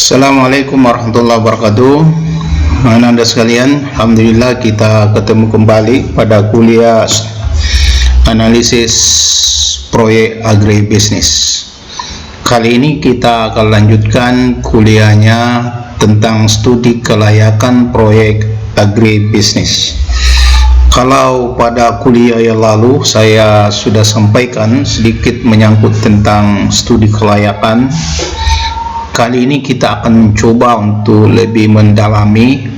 Assalamualaikum warahmatullahi wabarakatuh. Anak-anak sekalian, alhamdulillah kita ketemu kembali pada kuliah analisis proyek agribisnis. Kali ini kita akan lanjutkan kuliahnya tentang studi kelayakan proyek agribisnis. Kalau pada kuliah yang lalu saya sudah sampaikan sedikit menyangkut tentang studi kelayakan. Kali ini kita akan mencoba untuk lebih mendalami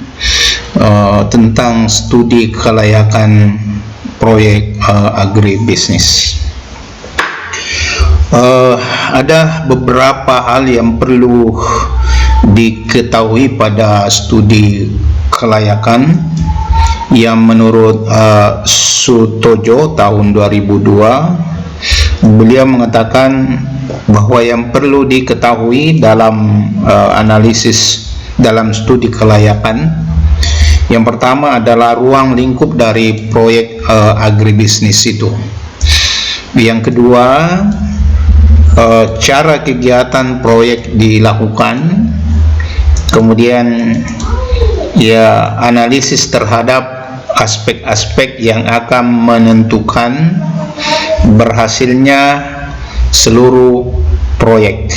tentang studi kelayakan proyek agribisnis. Ada beberapa hal yang perlu diketahui pada studi kelayakan yang menurut Sutojo tahun 2002 beliau mengatakan bahwa yang perlu diketahui dalam analisis dalam studi kelayakan, yang pertama adalah ruang lingkup dari proyek agribisnis itu. Yang kedua, cara kegiatan proyek dilakukan. Kemudian analisis terhadap aspek-aspek yang akan menentukan berhasilnya seluruh proyek.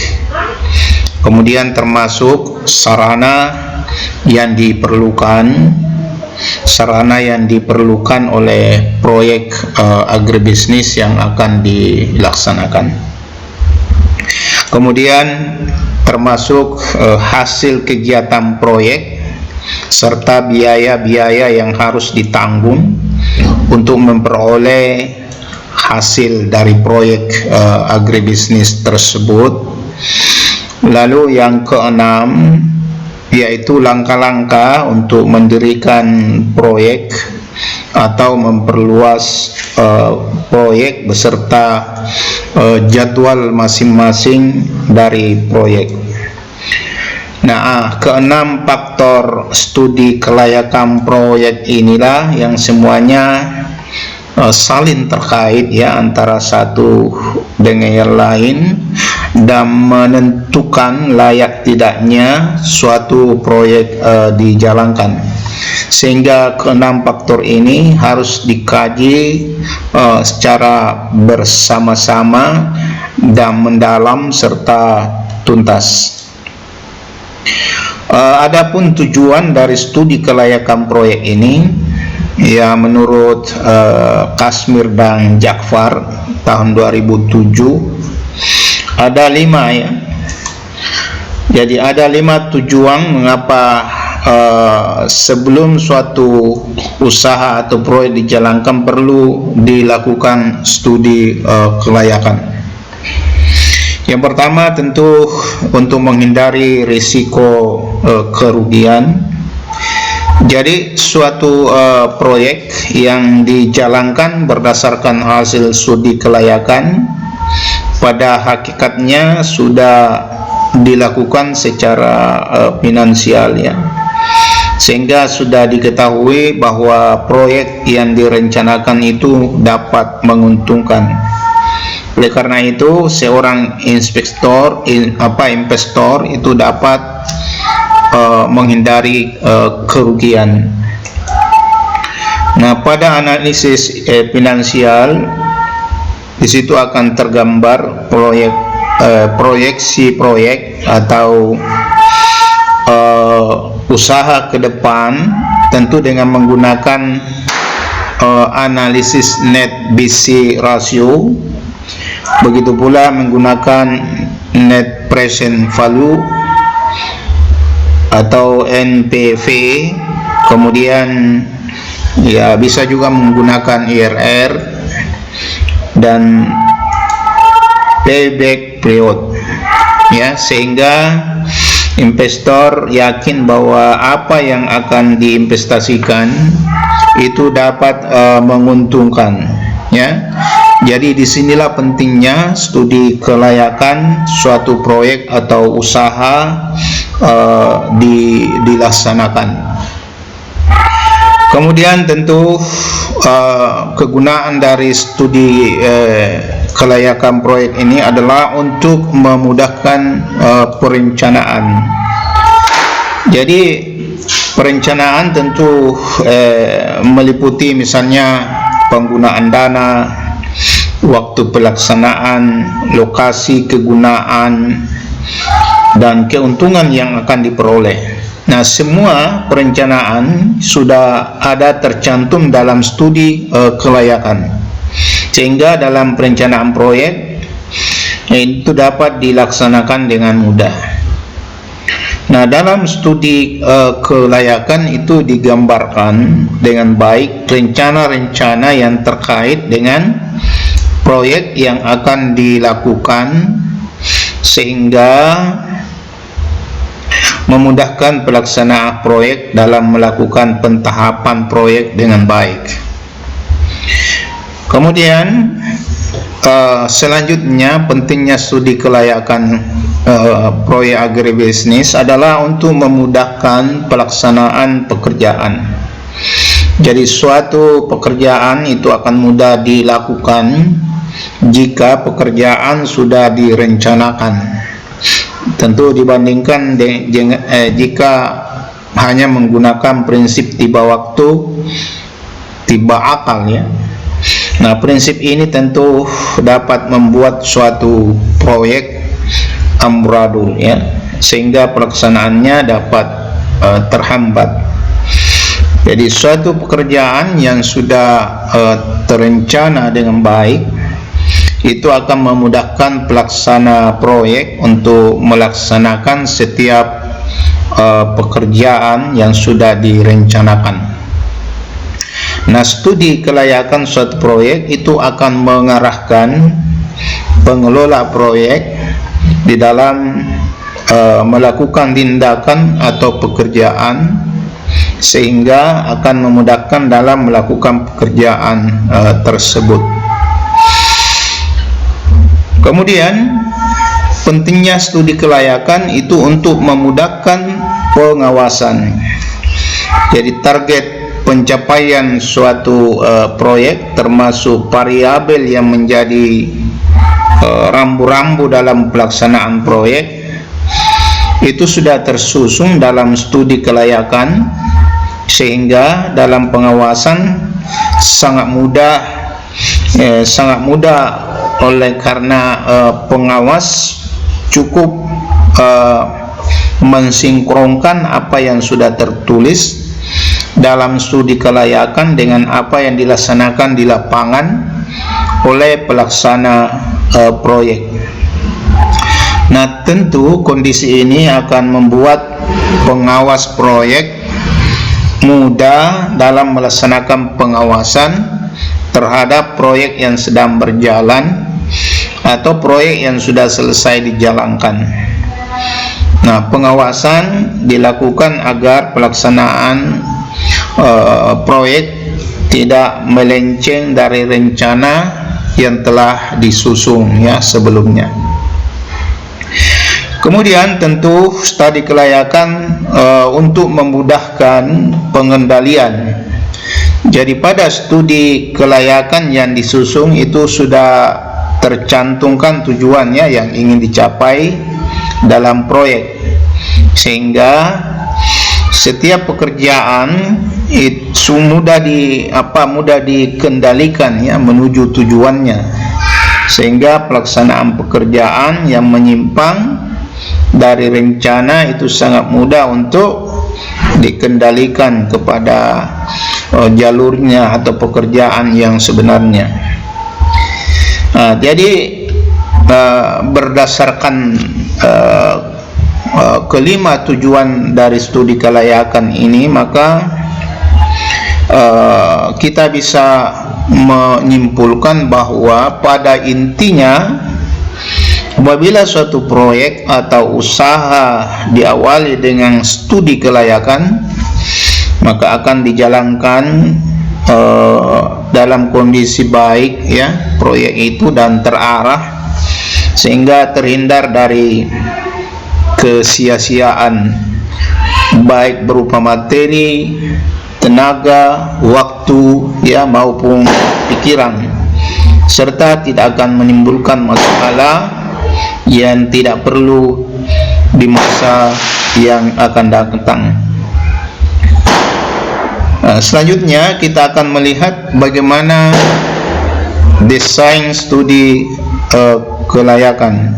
Kemudian termasuk sarana yang diperlukan oleh proyek agribisnis yang akan dilaksanakan. Kemudian termasuk hasil kegiatan proyek serta biaya-biaya yang harus ditanggung untuk memperoleh hasil dari proyek agribisnis tersebut. Lalu yang keenam yaitu langkah-langkah untuk mendirikan proyek atau memperluas proyek beserta jadwal masing-masing dari proyek. Nah, keenam faktor studi kelayakan proyek inilah yang semuanya saling terkait antara satu dengan yang lain dan menentukan layak tidaknya suatu proyek dijalankan, sehingga keenam faktor ini harus dikaji secara bersama-sama dan mendalam serta tuntas. Adapun tujuan dari studi kelayakan proyek ini, menurut Kasmir dan Jakfar tahun 2007 ada 5 Jadi ada 5 tujuan mengapa sebelum suatu usaha atau proyek dijalankan perlu dilakukan studi kelayakan. Yang pertama tentu untuk menghindari risiko kerugian. Jadi suatu proyek yang dijalankan berdasarkan hasil studi kelayakan pada hakikatnya sudah dilakukan secara finansial, sehingga sudah diketahui bahwa proyek yang direncanakan itu dapat menguntungkan. Oleh karena itu seorang investor itu dapat menghindari kerugian. Nah, pada analisis finansial di situ akan tergambar proyeksi proyek atau usaha ke depan, tentu dengan menggunakan analisis net BC ratio, begitu pula menggunakan net present value atau NPV, kemudian bisa juga menggunakan IRR dan payback period, sehingga investor yakin bahwa apa yang akan diinvestasikan itu dapat menguntungkan, Jadi disinilah pentingnya studi kelayakan suatu proyek atau usaha dilaksanakan. Kemudian tentu kegunaan dari studi kelayakan proyek ini adalah untuk memudahkan perencanaan Jadi perencanaan tentu meliputi misalnya penggunaan dana, waktu pelaksanaan, lokasi kegunaan, dan keuntungan yang akan diperoleh. Nah, semua perencanaan sudah ada tercantum dalam studi kelayakan, sehingga dalam perencanaan proyek itu dapat dilaksanakan dengan mudah. Nah, dalam studi kelayakan itu digambarkan dengan baik rencana-rencana yang terkait dengan proyek yang akan dilakukan, sehingga memudahkan pelaksanaan proyek dalam melakukan pentahapan proyek dengan baik. Kemudian selanjutnya, pentingnya studi kelayakan proyek agribisnis adalah untuk memudahkan pelaksanaan pekerjaan. Jadi suatu pekerjaan itu akan mudah dilakukan jika pekerjaan sudah direncanakan. Tentu dibandingkan jika hanya menggunakan prinsip tiba waktu, tiba akal, ya. Nah, prinsip ini tentu dapat membuat suatu proyek amburadul, ya, sehingga pelaksanaannya dapat terhambat. Jadi suatu pekerjaan yang sudah terencana dengan baik itu akan memudahkan pelaksana proyek untuk melaksanakan setiap pekerjaan yang sudah direncanakan. Nah, studi kelayakan suatu proyek itu akan mengarahkan pengelola proyek di dalam melakukan tindakan atau pekerjaan, sehingga akan memudahkan dalam melakukan pekerjaan tersebut. Kemudian pentingnya studi kelayakan itu untuk memudahkan pengawasan. Jadi target pencapaian suatu proyek, termasuk variabel yang menjadi rambu-rambu dalam pelaksanaan proyek, itu sudah tersusun dalam studi kelayakan, sehingga dalam pengawasan sangat mudah oleh karena pengawas cukup mensinkronkan apa yang sudah tertulis dalam studi kelayakan dengan apa yang dilaksanakan di lapangan oleh pelaksana proyek. Nah, tentu kondisi ini akan membuat pengawas proyek mudah dalam melaksanakan pengawasan terhadap proyek yang sedang berjalan atau proyek yang sudah selesai dijalankan. Nah, pengawasan dilakukan agar pelaksanaan proyek tidak melenceng dari rencana yang telah disusun, ya, sebelumnya. Kemudian tentu studi kelayakan untuk memudahkan pengendalian. Jadi pada studi kelayakan yang disusun itu sudah tercantumkan tujuannya yang ingin dicapai dalam proyek, sehingga setiap pekerjaan itu mudah dikendalikan, ya, menuju tujuannya, sehingga pelaksanaan pekerjaan yang menyimpang dari rencana itu sangat mudah untuk dikendalikan kepada jalurnya atau pekerjaan yang sebenarnya. Jadi berdasarkan kelima tujuan dari studi kelayakan ini, maka kita bisa menyimpulkan bahwa pada intinya apabila suatu proyek atau usaha diawali dengan studi kelayakan, maka akan dijalankan dalam kondisi baik, ya, proyek itu, dan terarah sehingga terhindar dari kesia-siaan baik berupa materi, tenaga, waktu, ya, maupun pikiran, serta tidak akan menimbulkan masalah yang tidak perlu di masa yang akan datang. Selanjutnya kita akan melihat bagaimana desain studi kelayakan.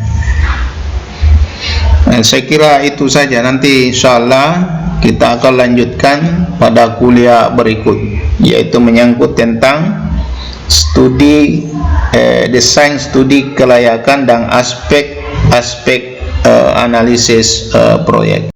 Saya kira itu saja. Nanti insyaallah kita akan lanjutkan pada kuliah berikut, yaitu menyangkut tentang studi desain studi kelayakan dan aspek-aspek analisis proyek.